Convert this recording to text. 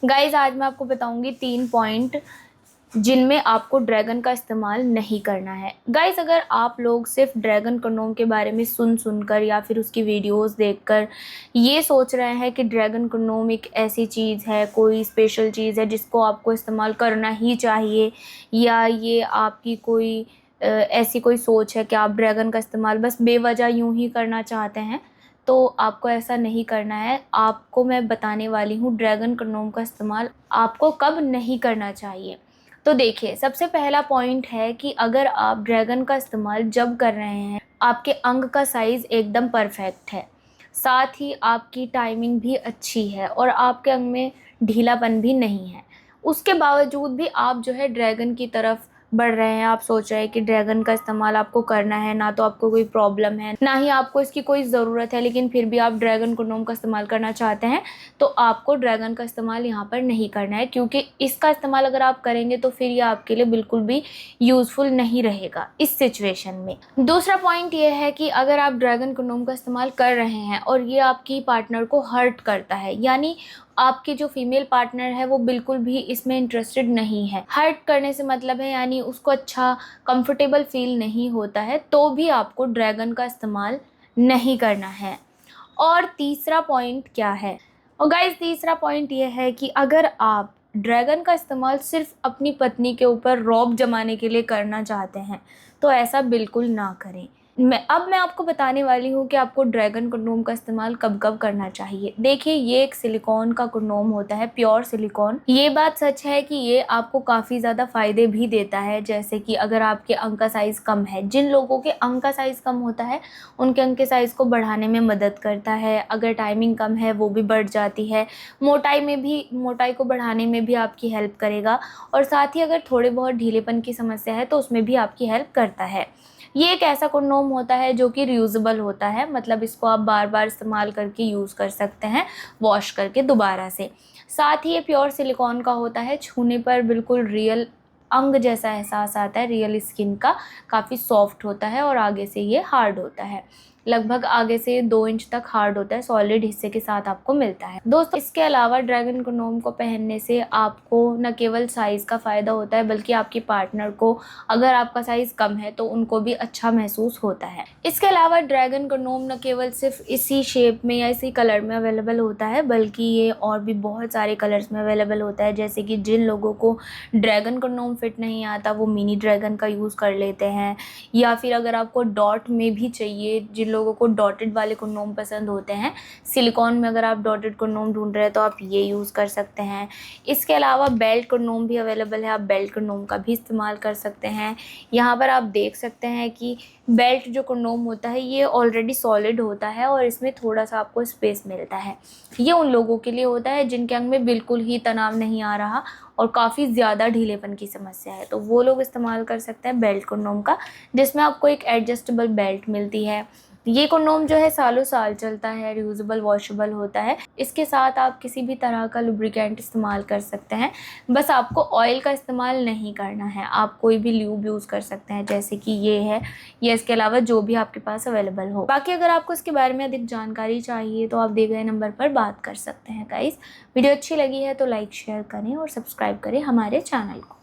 Guys आज मैं आपको बताऊंगी 3 पॉइंट जिनमें आपको ड्रैगन का इस्तेमाल नहीं करना है। गाइज अगर आप लोग सिर्फ ड्रैगन कंडोम के बारे में सुनकर या फिर उसकी वीडियोस देखकर ये सोच रहे हैं कि ड्रैगन कंडोम एक ऐसी चीज़ है, कोई स्पेशल चीज़ है जिसको आपको इस्तेमाल करना ही चाहिए, या ये आपकी कोई ऐसी कोई सोच है कि आप ड्रैगन का इस्तेमाल बस बेवजह यूं ही करना चाहते हैं, तो आपको ऐसा नहीं करना है। आपको मैं बताने वाली हूँ ड्रैगन कंडोम का इस्तेमाल आपको कब नहीं करना चाहिए। तो देखिए, सबसे पहला पॉइंट है कि अगर आप ड्रैगन का इस्तेमाल जब कर रहे हैं, आपके अंग का साइज़ एकदम परफेक्ट है, साथ ही आपकी टाइमिंग भी अच्छी है और आपके अंग में ढीलापन भी नहीं है, उसके बावजूद भी आप जो है ड्रैगन की तरफ बढ़ रहे हैं, आप सोच रहे हैं कि ड्रैगन का इस्तेमाल आपको करना है, ना तो आपको कोई प्रॉब्लम है, ना ही आपको इसकी कोई ज़रूरत है, लेकिन फिर भी आप ड्रैगन कंडोम का इस्तेमाल करना चाहते हैं, तो आपको ड्रैगन का इस्तेमाल यहाँ पर नहीं करना है, क्योंकि इसका इस्तेमाल अगर आप करेंगे तो फिर ये आपके लिए बिल्कुल भी यूज़फुल नहीं रहेगा इस सिचुएशन में। दूसरा पॉइंट ये है कि अगर आप ड्रैगन कंडोम का इस्तेमाल कर रहे हैं और ये आपकी पार्टनर को हर्ट करता है, यानी आपकी जो फीमेल पार्टनर है वो बिल्कुल भी इसमें इंटरेस्टेड नहीं है, हर्ट करने से मतलब है यानी उसको अच्छा कंफर्टेबल फील नहीं होता है, तो भी आपको ड्रैगन का इस्तेमाल नहीं करना है। और तीसरा पॉइंट क्या है? और गाइस तीसरा पॉइंट ये है कि अगर आप ड्रैगन का इस्तेमाल सिर्फ अपनी पत्नी के ऊपर रौब जमाने के लिए करना चाहते हैं, तो ऐसा बिल्कुल ना करें। मैं आपको बताने वाली हूँ कि आपको ड्रैगन कंडोम का इस्तेमाल कब कब करना चाहिए। देखिए, ये एक सिलिकॉन का कंडोम होता है, प्योर सिलिकॉन। ये बात सच है कि ये आपको काफ़ी ज़्यादा फ़ायदे भी देता है, जैसे कि अगर आपके अंग का साइज़ कम है, जिन लोगों के अंग का साइज़ कम होता है उनके अंग के साइज़ को बढ़ाने में मदद करता है। अगर टाइमिंग कम है वो भी बढ़ जाती है। मोटाई को बढ़ाने में भी आपकी हेल्प करेगा, और साथ ही अगर थोड़े बहुत ढीलेपन की समस्या है तो उसमें भी आपकी हेल्प करता है। ये एक ऐसा कंडोम होता है जो कि रियूजेबल होता है, मतलब इसको आप बार बार इस्तेमाल करके यूज़ कर सकते हैं, वॉश करके दोबारा से। साथ ही ये प्योर सिलिकॉन का होता है, छूने पर बिल्कुल रियल अंग जैसा एहसास आता है, रियल स्किन का, काफ़ी सॉफ्ट होता है और आगे से ये हार्ड होता है, लगभग आगे से 2 इंच तक हार्ड होता है, सॉलिड हिस्से के साथ आपको मिलता है। दोस्तों, इसके अलावा ड्रैगन कंडोम को पहनने से आपको न केवल साइज़ का फ़ायदा होता है, बल्कि आपके पार्टनर को, अगर आपका साइज़ कम है तो उनको भी अच्छा महसूस होता है। इसके अलावा ड्रैगन कंडोम न केवल सिर्फ इसी शेप में या इसी कलर में अवेलेबल होता है, बल्कि ये और भी बहुत सारे कलर्स में अवेलेबल होता है, जैसे कि जिन लोगों को ड्रैगन कंडोम फिट नहीं आता वो मिनी ड्रैगन का यूज़ कर लेते हैं, या फिर अगर आपको डॉट में भी चाहिए, जिन लोगों को डॉटेड वाले कंडोम पसंद होते हैं, सिलिकॉन में अगर आप डॉटेड कंडोम ढूंढ रहे हैं तो आप ये यूज़ कर सकते हैं। इसके अलावा बेल्ट कंडोम भी अवेलेबल है, आप बेल्ट कंडोम का भी इस्तेमाल कर सकते हैं। यहाँ पर आप देख सकते हैं कि बेल्ट जो कंडोम होता है ये ऑलरेडी सॉलिड होता है और इसमें थोड़ा सा आपको स्पेस मिलता है। ये उन लोगों के लिए होता है जिनके अंग में बिल्कुल ही तनाव नहीं आ रहा और काफ़ी ज़्यादा ढीलेपन की समस्या है, तो वो लोग इस्तेमाल कर सकते हैं बेल्ट कंडोम का, जिसमें आपको एक एडजस्टेबल बेल्ट मिलती है। ये कंडोम जो है सालों साल चलता है, रियूजेबल वॉशेबल होता है। इसके साथ आप किसी भी तरह का लुब्रिकेंट इस्तेमाल कर सकते हैं, बस आपको ऑयल का इस्तेमाल नहीं करना है। आप कोई भी ल्यूब यूज़ कर सकते हैं, जैसे कि ये है, या इसके अलावा जो भी आपके पास अवेलेबल हो। बाकी अगर आपको इसके बारे में अधिक जानकारी चाहिए तो आप दिए गए नंबर पर बात कर सकते हैं। गाइस, वीडियो अच्छी लगी है तो लाइक शेयर करें और सब्सक्राइब करें हमारे चैनल को।